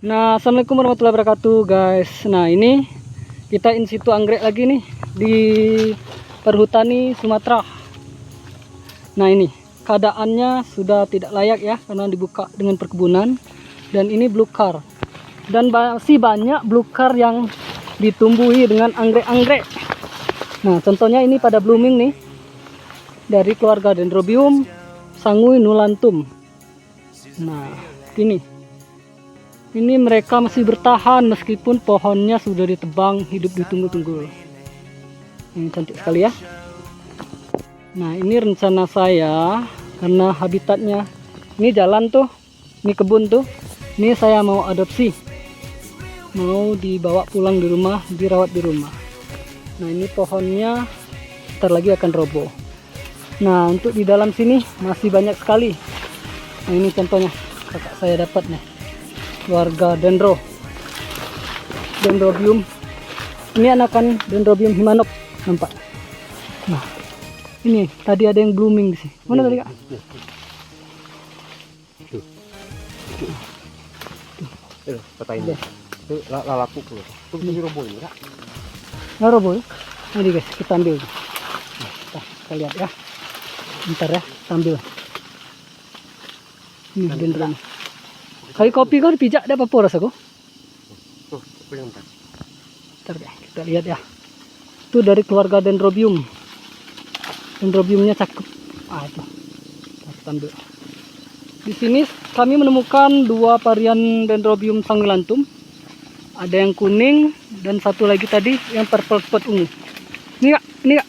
Nah, assalamualaikum warahmatullahi wabarakatuh, guys. Nah, ini kita in situ anggrek lagi nih di perhutani Sumatera. Nah, ini keadaannya sudah tidak layak ya karena dibuka dengan perkebunan. Dan ini blue car. Dan masih banyak blue car yang ditumbuhi dengan anggrek-anggrek. Nah, contohnya ini pada blooming nih dari keluarga Dendrobium sanguinulanthum. Nah, ini mereka masih bertahan meskipun pohonnya sudah ditebang, hidup ditunggu-tunggu. Ini cantik sekali ya. Nah, ini rencana saya karena habitatnya ini jalan tuh, ini kebun tuh. Ini saya mau adopsi, mau dibawa pulang di rumah, dirawat di rumah. Nah, ini pohonnya ntar lagi akan roboh. Nah, untuk di dalam sini masih banyak sekali. Nah, ini contohnya kakak saya dapat nih, keluarga Dendrobium. Ini anakan Dendrobium Himanop, nampak. Nah, ini tadi ada yang blooming di sini. Mana tadi, Kak? Tuh, patahin deh. Tuh lalaku tuh. Tuh bisa dirobohin enggak? Nggak roboh ya? Ini guys, kita ambil. Nah, kita lihat ya. Bentar ya, kita ambil. Ini dendron. Kali kopi kau dipijak ada apa rasaku? Tuh, pegang bentar. Bentar ya, kita lihat ya. Itu dari keluarga Dendrobium. Dendrobiumnya cakep. Ah, itu. Kita ambil. Di sini kami menemukan dua varian Dendrobium sanguinulanthum. Ada yang kuning dan satu lagi tadi yang purple spot ungu. Ini Kak, ini Kak.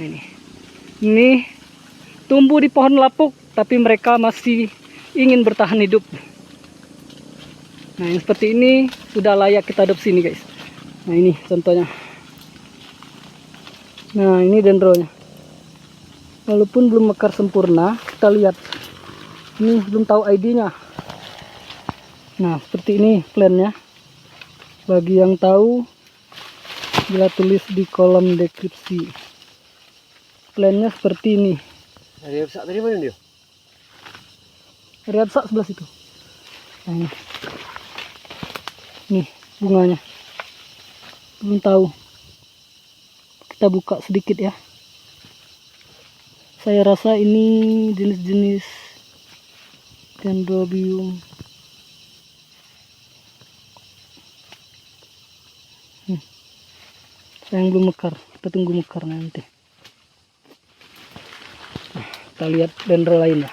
Nah, ini tumbuh di pohon lapuk, tapi mereka masih ingin bertahan hidup. Nah, yang seperti ini sudah layak kita adopsi nih guys. Nah, ini contohnya. Nah, ini dendronya. Walaupun belum mekar sempurna, kita lihat. Ini belum tahu ID-nya. Nah, seperti ini plannya. Bagi yang tahu, bila tulis di kolom deskripsi. Plannya seperti ini. Ada rusak tadi mana dia? Lihat sak sebelah situ. Nah, ini. Nih bunganya. Belum tahu. Kita buka sedikit ya. Saya rasa ini jenis-jenis Dendrobium. Sayang belum mekar. Kita tunggu mekar nanti. Nah, kita lihat dendro lainnya.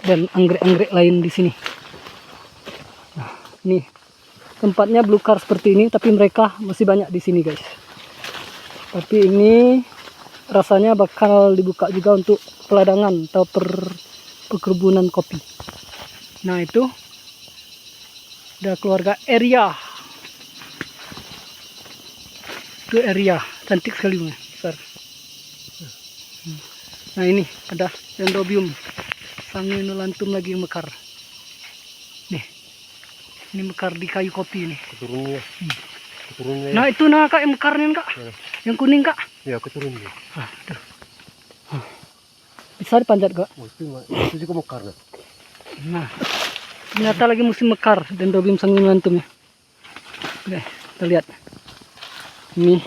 Dan anggrek-anggrek lain di sini. Nah, ini tempatnya blue car seperti ini, tapi mereka masih banyak di sini guys. Tapi ini rasanya bakal dibuka juga untuk peladangan atau perkebunan kopi. Nah, itu ada keluarga Area. Itu Area, cantik sekali besar. Nah, ini ada Dendrobium sanguinulanthum lagi yang mekar. Nih, ini mekar di kayu kopi ini. Keturunnya. Keturunnya. Nah, itu nah Kak yang mekarnya Kak. Ya. Yang kuning Kak. Ya, keturunnya. Bisa dipanjat Kak. Oh, itu juga mekar. Nah, ternyata lagi musim mekar Dendrobium sanguinulanthum ya. Oke, kita lihat. Ini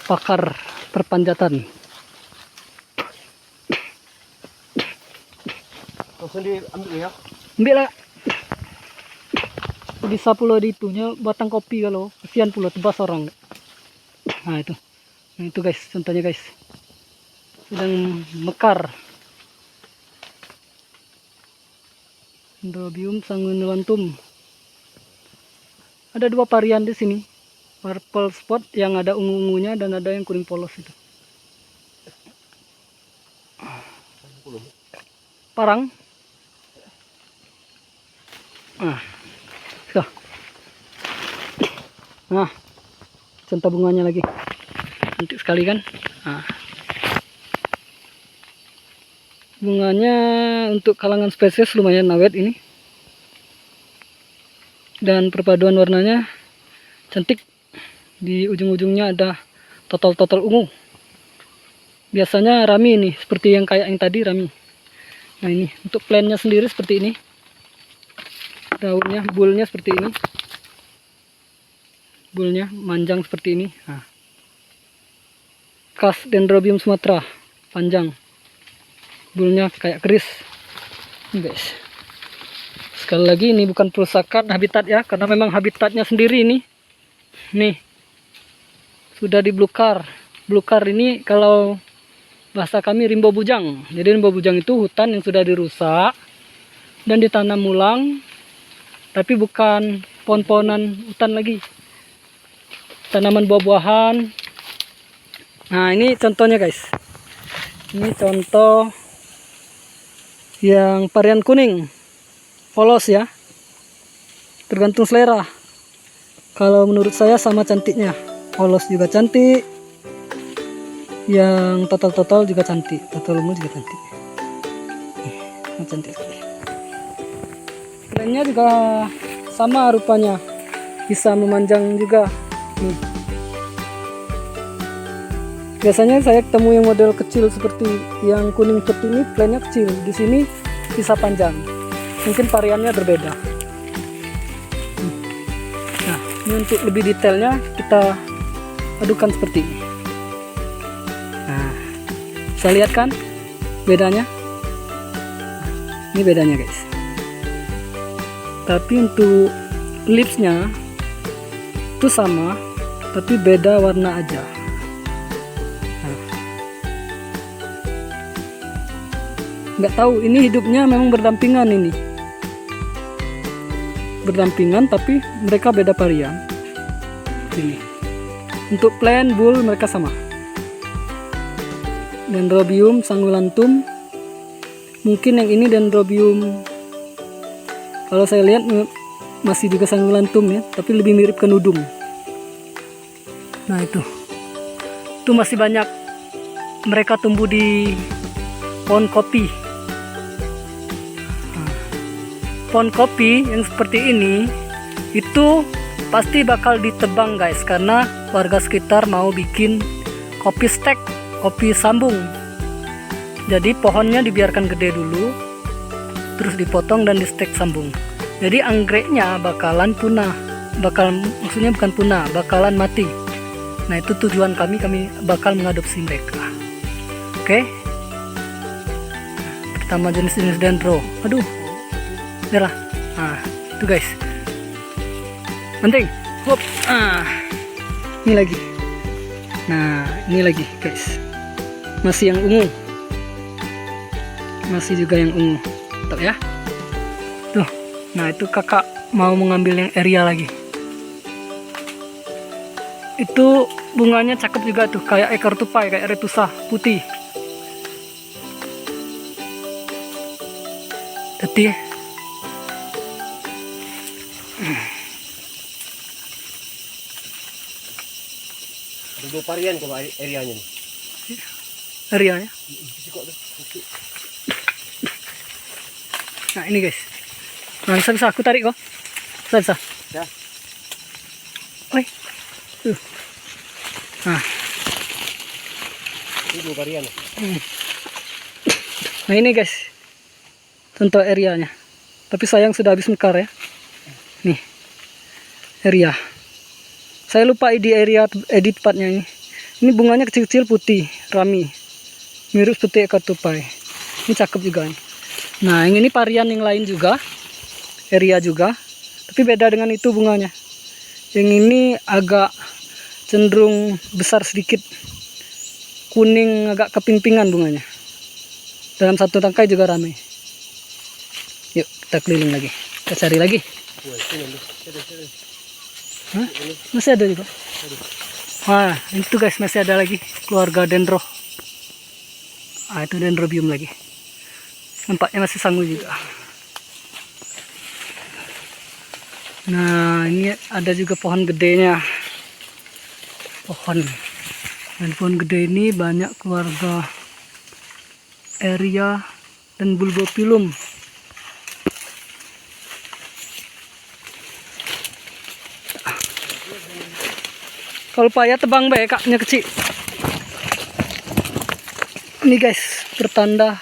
pakar perpanjatan. Langsung diambil ya. Ambil lah. Bisa pula di itunya batang kopi kalau kasihan pula tebas orang. Nah, itu. Nah, itu guys, contohnya guys. Sedang mekar. Dendrobium sanguinulanthum. Ada dua varian di sini. Purple spot yang ada ungu-ungunya dan ada yang kuning polos itu. Parang. Nah, contoh bunganya lagi. Cantik sekali kan? Nah. Bunganya untuk kalangan spesies lumayan awet ini. Dan perpaduan warnanya cantik. Di ujung-ujungnya ada total ungu. Biasanya rami nih, seperti yang kayak yang tadi rami. Nah ini untuk plannya sendiri seperti ini. Daunnya, bulnya seperti ini. Bulnya manjang seperti ini. Nah. Khas Dendrobium Sumatera, panjang. Bulnya kayak keris. Ini guys. Sekali lagi ini bukan perusakan habitat ya, karena memang habitatnya sendiri ini. Nih. Sudah diblukar. Blukar ini kalau bahasa kami rimba bujang. Jadi rimba bujang itu hutan yang sudah dirusak dan ditanam ulang, tapi bukan pohon-pohonan hutan lagi. Tanaman buah-buahan. Nah ini contohnya guys. Ini contoh yang varian kuning. Polos ya. Tergantung selera. Kalau menurut saya sama cantiknya. Polos juga cantik. Yang total juga cantik. Total ungu juga cantik. Cantik sekali. Plannya juga sama rupanya. Bisa memanjang juga. Nih. Biasanya saya ketemu yang model kecil seperti yang kuning seperti ini, plannya kecil. Di sini bisa panjang. Mungkin variannya berbeda. Nah, ini untuk lebih detailnya kita adukan seperti ini. Nah, bisa lihat kan bedanya? Ini bedanya guys. Tapi untuk lipsnya itu sama, tapi beda warna aja. Nggak tahu, ini hidupnya memang berdampingan ini. Berdampingan tapi mereka beda varian. Ini. Untuk plant bull mereka sama. Dendrobium sanguilanthum. Mungkin yang ini Dendrobium, kalau saya lihat masih juga sanguilanthum ya, tapi lebih mirip ke nudum. Nah itu masih banyak mereka tumbuh di pohon kopi. Nah, pohon kopi yang seperti ini itu pasti bakal ditebang guys, karena warga sekitar mau bikin kopi stek, kopi sambung. Jadi pohonnya dibiarkan gede dulu, terus dipotong dan di stek sambung. Jadi anggreknya bakalan punah, maksudnya bukan punah, bakalan mati. Nah itu tujuan kami bakal mengadopsi mereka. Oke. Pertama jenis-jenis dendro. Aduh, merah. Nah itu guys. Penting. Hop. Ini lagi. Nah ini lagi guys. Masih yang ungu. Masih juga yang ungu. Tuh ya. Tuh. Nah itu kakak mau mengambil yang area lagi. Itu bunganya cakep juga tuh, kayak ekor tupai, kayak retusa putih. Jadi dua varian kalau areanya nih. areanya. Nah ini guys. Nah bisa aku tarik kok. Bisa. Ya. Oi. Nah. Ini dua varian. Nah ini guys. Contoh areanya. Tapi sayang sudah habis mekar ya. Nih. Area. Saya lupa di area edit partnya ini. Ini bunganya kecil-kecil putih, rami. Mirip seperti ekor tupai. Ini cakep juga nih. Nah, yang ini varian yang lain juga. Area juga. Tapi beda dengan itu bunganya. Yang ini agak cenderung besar sedikit. Kuning agak keping-pingan bunganya. Dalam satu tangkai juga ramai. Yuk kita keliling lagi. Kita cari lagi. Hah? Masih ada juga. Wah itu guys, masih ada lagi keluarga dendro. Itu dendrobium lagi. Nampaknya masih sangu juga. Nah ini ada juga pohon gedenya. Dan pohon gede ini banyak keluarga area dan bulbopilum. Kalau payah tebang baik kaknya kecil. Ini guys, pertanda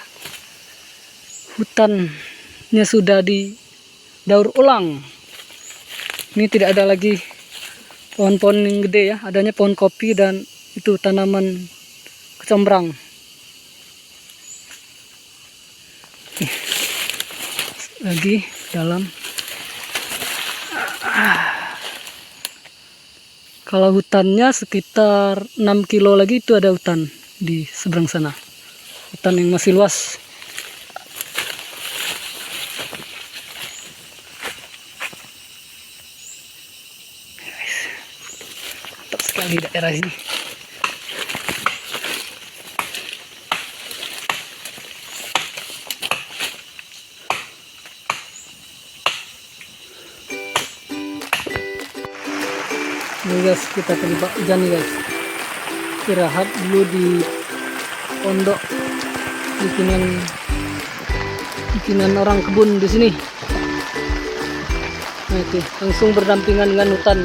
hutannya sudah didaur ulang. Ini tidak ada lagi pohon-pohon yang gede ya, adanya pohon kopi dan itu tanaman kecombrang. Lagi dalam. Kalau hutannya sekitar 6 kilo lagi itu ada hutan di seberang sana. Hutan yang masih luas. Mantap sekali daerah ini. Ini guys, kita terlibat hujan nih guys. Istirahat dulu di pondok bikinan orang kebun di sini. Nah itu langsung berdampingan dengan hutan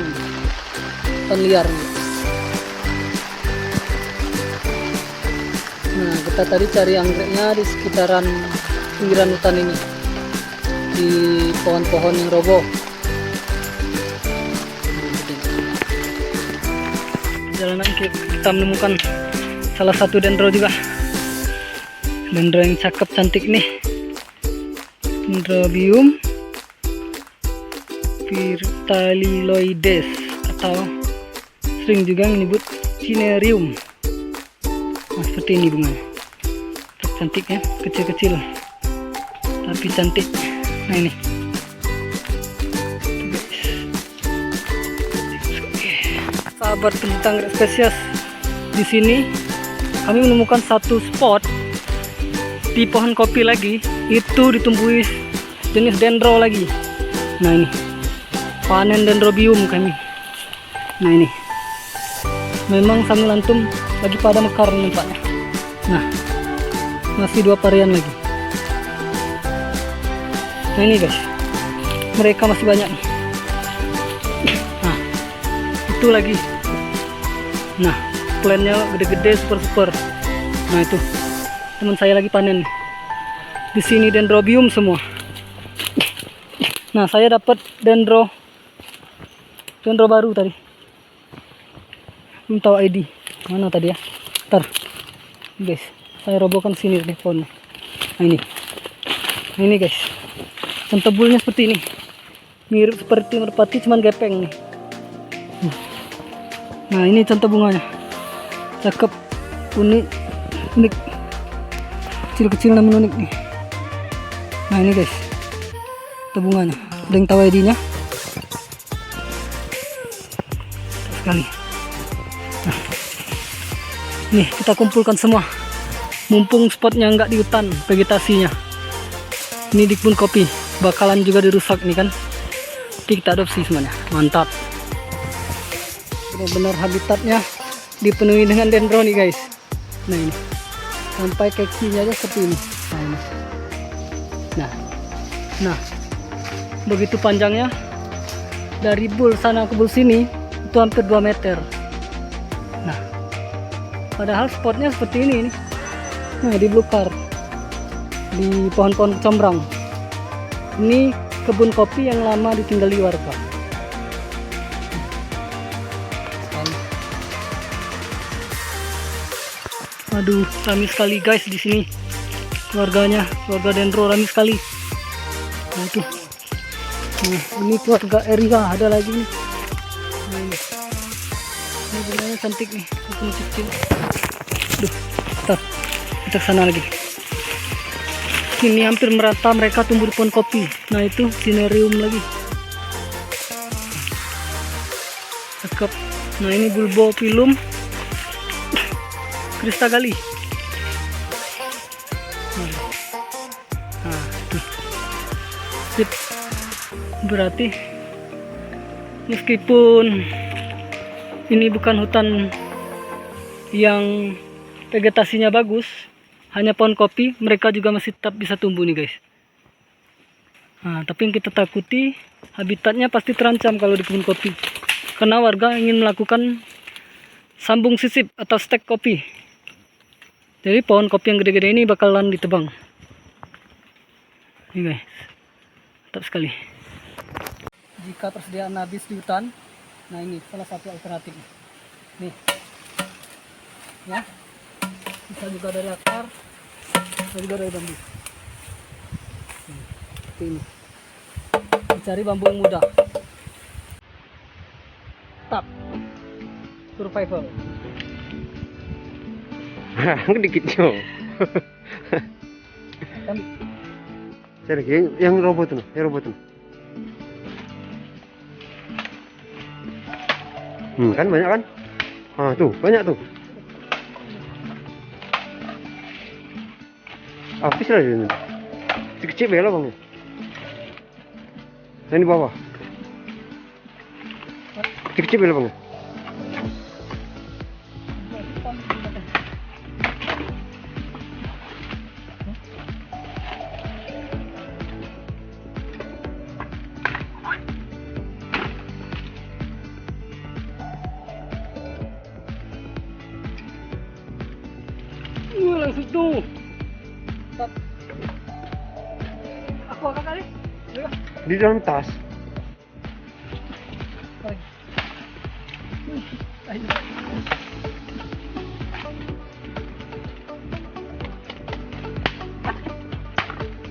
liar. Nah kita tadi cari anggreknya di sekitaran pinggiran hutan ini, di pohon-pohon yang roboh. Jalanan kita menemukan salah satu dendro juga, dendro yang cakep cantik nih, Dendrobium Virtaliloides atau sering juga menyebut Cinerium. Nah, seperti ini bunganya, cantik ya, kecil-kecil tapi cantik. Nah ini sahabat pencinta anggrek spesies, di sini kami menemukan satu spot di pohon kopi lagi, itu ditumbuhi jenis dendro lagi. Nah ini panen dendrobium kami. Nah ini memang Sangilantum lagi pada mekar nampaknya. Nah masih 2 varian lagi. Nah ini guys, mereka masih banyak nih. Nah itu lagi. Nah plannya gede-gede, super. Nah itu teman saya lagi panen di sini, dendrobium semua. Nah saya dapat dendro baru tadi, belum tahu ID mana tadi ya. Ntar guys, saya robohkan sini deh pohonnya. Nah ini guys, tebulnya seperti ini, mirip seperti merpati cuman gepeng nih. Nah ini contoh bunganya, cakep, unik, kecil-kecil namun unik nih. Nah ini guys, contoh bunganya, ada yang tahu ID-nya sekali. Nah, nih kita kumpulkan semua, mumpung spotnya nggak di hutan vegetasinya. Ini di kebun kopi, bakalan juga dirusak nih kan. Jadi kita adopsi semuanya, mantap. Benar-benar habitatnya dipenuhi dengan dendro nih guys. Nah ini sampai kakinya aja seperti ini. Nah begitu panjangnya, dari bul sana ke bul sini itu hampir 2 meter. Nah padahal spotnya seperti ini nih. Nah di belukar, di pohon-pohon kecombrang. Ini kebun kopi yang lama ditinggali warga. Aduh, rame sekali guys di sini. Keluarganya, keluarga dendro rame sekali. Nah itu. Nah, ini keluarga Erika ada lagi nih. Nah, ini bunganya cantik nih, kecil-kecil. Duh, kita sana lagi. Ini hampir merata mereka tumbuh di pohon kopi. Nah itu Cinerium lagi. Cakep. Nah ini Bulbophyllum Cristagalli. Nah, tuh. Sip. Berarti meskipun ini bukan hutan yang vegetasinya bagus, hanya pohon kopi, mereka juga masih tetap bisa tumbuh nih guys. Nah, tapi yang kita takuti habitatnya pasti terancam kalau di kebun kopi, karena warga ingin melakukan sambung sisip atau stek kopi. Jadi pohon kopi yang gede-gede ini bakalan ditebang. Ini guys, mantap sekali. Jika persediaan habis di hutan, nah ini salah satu alternatif. Nih, ya, bisa juga dari akar, bisa juga dari bambu. Seperti ini. Dicari bambu yang mudah. Tap, survival. Dikitnya. Kami Saya lagi yang robot tuh, yang robot tuh. Kan banyak kan? Ah, tuh, banyak tuh. Habis lah ini. Kecil bela bang. Yang di bawah. Kecil bela bang. langsung tuh. Tap. Aku akan kali. Di dalam tas. Lagi. Ayo.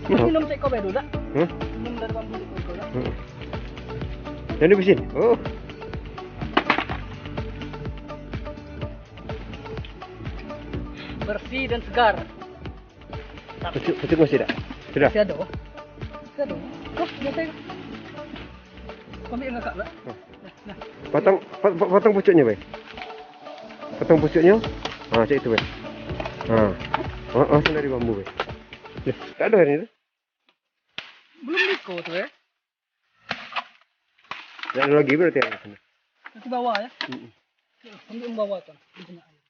Minum cek kopi dulu dah. Minum dari bambu itu dah. Jadi besin. Oh. Bersih dan segar. Pucuk masih ada? Sudah. Masih ada. Masih ada. Oh, biasa. Kami enggak kak, Mbak. Nah. Potong pucuknya, Bay. Potong pucuknya. Ah, cek itu, Bay. Ah. Langsung dari bambu, Bay. Tak ada hari ini. Belum Niko tuh ya. Tidak ada lagi berarti yang sana. Nanti bawa ya. Kami membawa kan. Di tengah air.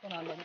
Kan ada.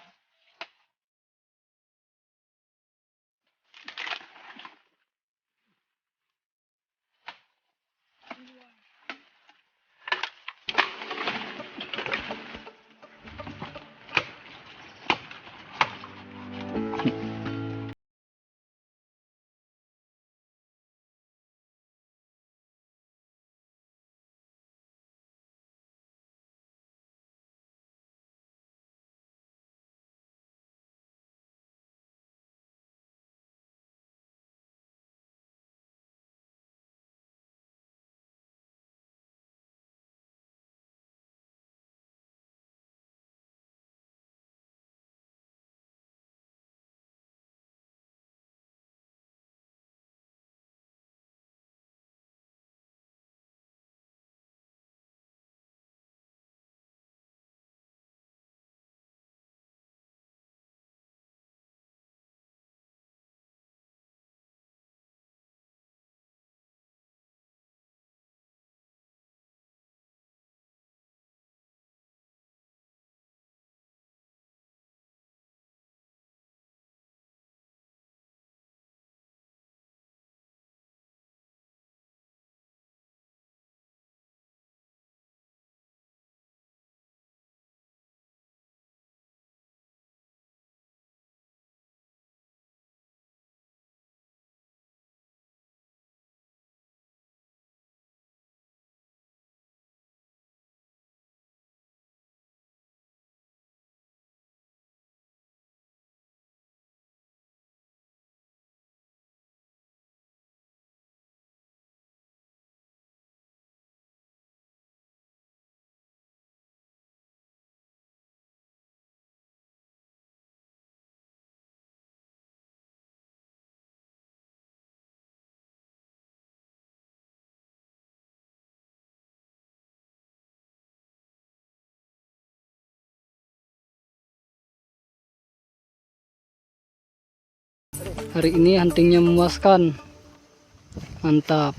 Hari ini huntingnya memuaskan. Mantap.